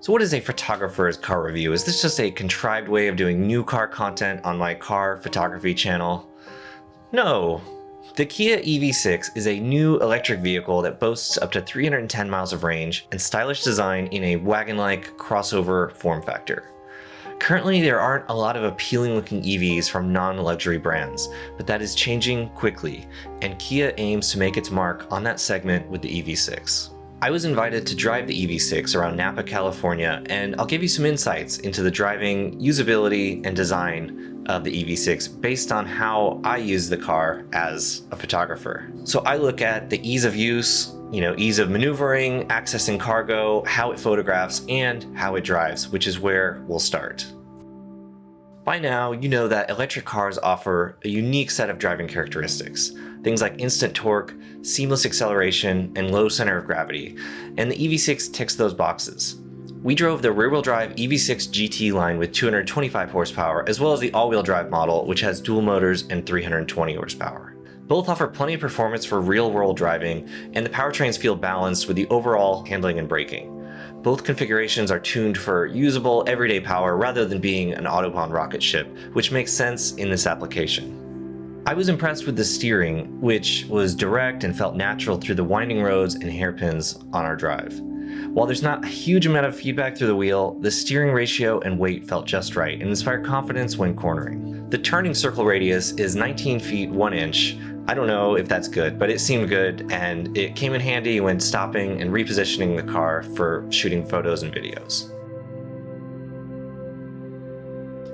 So what is a photographer's car review? Is this just a contrived way of doing new car content on my car photography channel? No. The Kia EV6 is a new electric vehicle that boasts up to 310 miles of range and stylish design in a wagon-like crossover form factor. Currently, there aren't a lot of appealing looking EVs from non-luxury brands, but that is changing quickly, and Kia aims to make its mark on that segment with the EV6. I was invited to drive the EV6 around Napa, California, and I'll give you some insights into the driving, usability, and design of the EV6 based on how I use the car as a photographer. So I look at the ease of use, ease of maneuvering, accessing cargo, how it photographs, and how it drives, which is where we'll start. By now, you know that electric cars offer a unique set of driving characteristics. Things like instant torque, seamless acceleration, and low center of gravity, and the EV6 ticks those boxes. We drove the rear-wheel drive EV6 GT-Line with 225 horsepower, as well as the all-wheel drive model, which has dual motors and 320 horsepower. Both offer plenty of performance for real-world driving, and the powertrains feel balanced with the overall handling and braking. Both configurations are tuned for usable, everyday power rather than being an Autobahn rocket ship, which makes sense in this application. I was impressed with the steering, which was direct and felt natural through the winding roads and hairpins on our drive. While there's not a huge amount of feedback through the wheel, the steering ratio and weight felt just right and inspired confidence when cornering. The turning circle radius is 19 feet 1 inch. I don't know if that's good, but it seemed good, and it came in handy when stopping and repositioning the car for shooting photos and videos.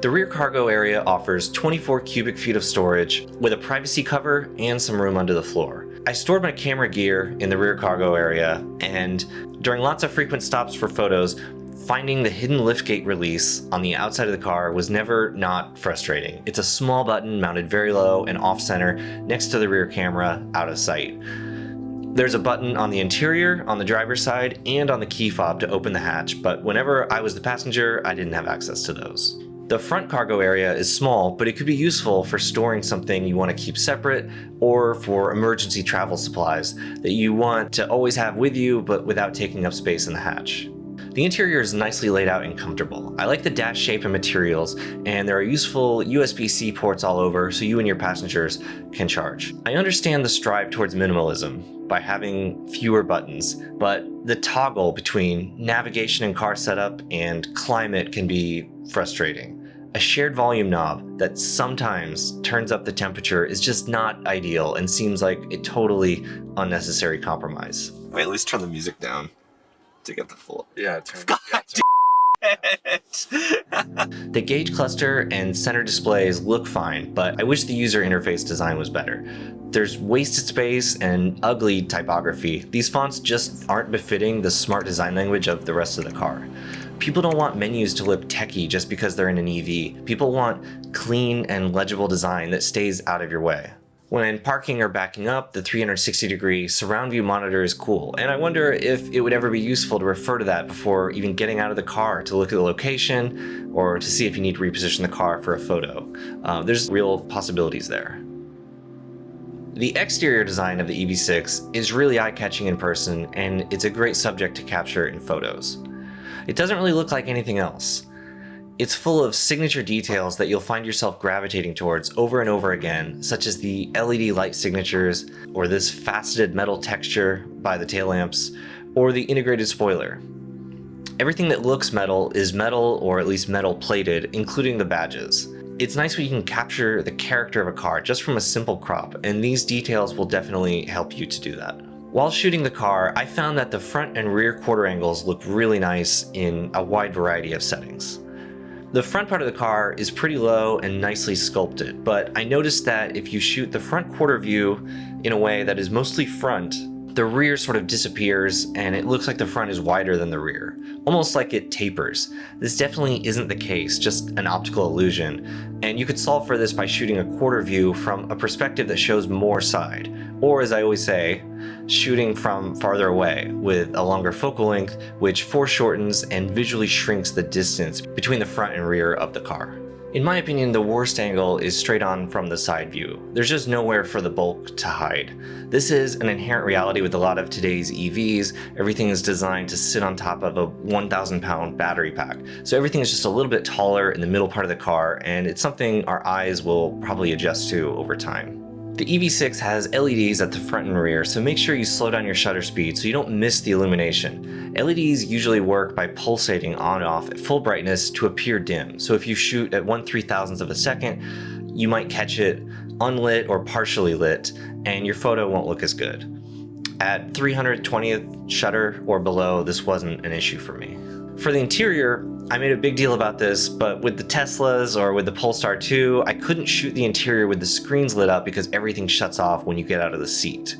The rear cargo area offers 24 cubic feet of storage with a privacy cover and some room under the floor. I stored my camera gear in the rear cargo area, and during lots of frequent stops for photos, finding the hidden liftgate release on the outside of the car was never not frustrating. It's a small button mounted very low and off-center next to the rear camera, out of sight. There's a button on the interior, on the driver's side, and on the key fob to open the hatch, but whenever I was the passenger, I didn't have access to those. The front cargo area is small, but it could be useful for storing something you want to keep separate or for emergency travel supplies that you want to always have with you but without taking up space in the hatch. The interior is nicely laid out and comfortable. I like the dash shape and materials, and there are useful USB-C ports all over so you and your passengers can charge. I understand the strive towards minimalism by having fewer buttons, but the toggle between navigation and car setup and climate can be frustrating. A shared volume knob that sometimes turns up the temperature is just not ideal and seems like a totally unnecessary compromise. Wait, at least turn the music down to get the full. Yeah, turn. The gauge cluster and center displays look fine, but I wish the user interface design was better. There's wasted space and ugly typography. These fonts just aren't befitting the smart design language of the rest of the car. People don't want menus to look techy just because they're in an EV. People want clean and legible design that stays out of your way. When parking or backing up, the 360-degree surround view monitor is cool, and I wonder if it would ever be useful to refer to that before even getting out of the car to look at the location or to see if you need to reposition the car for a photo. There's real possibilities there. The exterior design of the EV6 is really eye-catching in person, and it's a great subject to capture in photos. It doesn't really look like anything else. It's full of signature details that you'll find yourself gravitating towards over and over again, such as the LED light signatures, or this faceted metal texture by the tail lamps, or the integrated spoiler. Everything that looks metal is metal, or at least metal plated, including the badges. It's nice when you can capture the character of a car just from a simple crop, and these details will definitely help you to do that. While shooting the car, I found that the front and rear quarter angles look really nice in a wide variety of settings. The front part of the car is pretty low and nicely sculpted, but I noticed that if you shoot the front quarter view in a way that is mostly front, the rear sort of disappears and it looks like the front is wider than the rear, almost like it tapers. This definitely isn't the case, just an optical illusion, and you could solve for this by shooting a quarter view from a perspective that shows more side, or as I always say, shooting from farther away with a longer focal length, which foreshortens and visually shrinks the distance between the front and rear of the car. In my opinion, the worst angle is straight on from the side view. There's just nowhere for the bulk to hide. This is an inherent reality with a lot of today's EVs. Everything is designed to sit on top of a 1,000-pound battery pack. So everything is just a little bit taller in the middle part of the car, and it's something our eyes will probably adjust to over time. The EV6 has LEDs at the front and rear, so make sure you slow down your shutter speed so you don't miss the illumination. LEDs usually work by pulsating on and off at full brightness to appear dim, so if you shoot at 1/3000th of a second, you might catch it unlit or partially lit, and your photo won't look as good. At 320th shutter or below, this wasn't an issue for me. For the interior, I made a big deal about this, but with the Teslas or with the Polestar 2, I couldn't shoot the interior with the screens lit up because everything shuts off when you get out of the seat.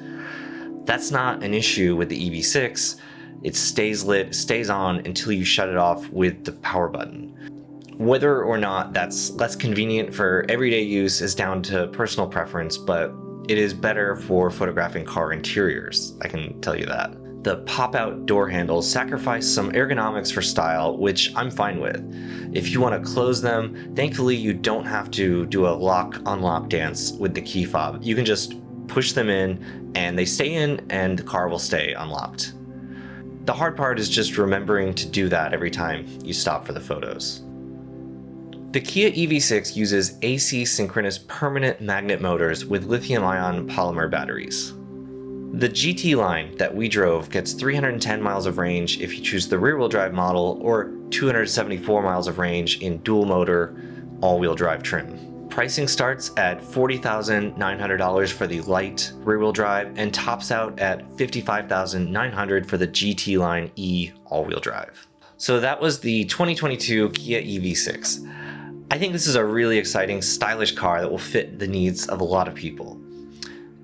That's not an issue with the EV6. It stays lit, stays on until you shut it off with the power button. Whether or not that's less convenient for everyday use is down to personal preference, but it is better for photographing car interiors, I can tell you that. The pop-out door handles sacrifice some ergonomics for style, which I'm fine with. If you want to close them, thankfully you don't have to do a lock-unlock dance with the key fob. You can just push them in and they stay in and the car will stay unlocked. The hard part is just remembering to do that every time you stop for the photos. The Kia EV6 uses AC synchronous permanent magnet motors with lithium-ion polymer batteries. The GT-Line that we drove gets 310 miles of range if you choose the rear-wheel drive model, or 274 miles of range in dual-motor, all-wheel drive trim. Pricing starts at $40,900 for the light rear-wheel drive and tops out at $55,900 for the GT-Line E all-wheel drive. So that was the 2022 Kia EV6. I think this is a really exciting, stylish car that will fit the needs of a lot of people.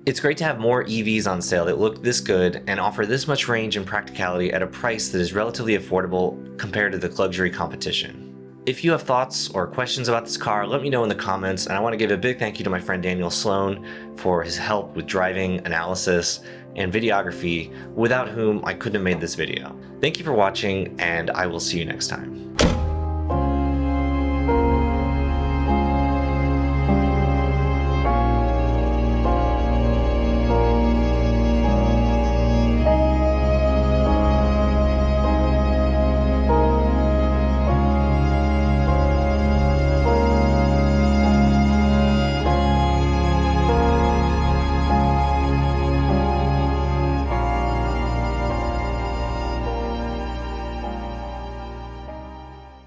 It's great to have more EVs on sale that look this good and offer this much range and practicality at a price that is relatively affordable compared to the luxury competition. If you have thoughts or questions about this car, let me know in the comments, and I want to give a big thank you to my friend Daniel Sloan for his help with driving, analysis, and videography, without whom I couldn't have made this video. Thank you for watching, and I will see you next time.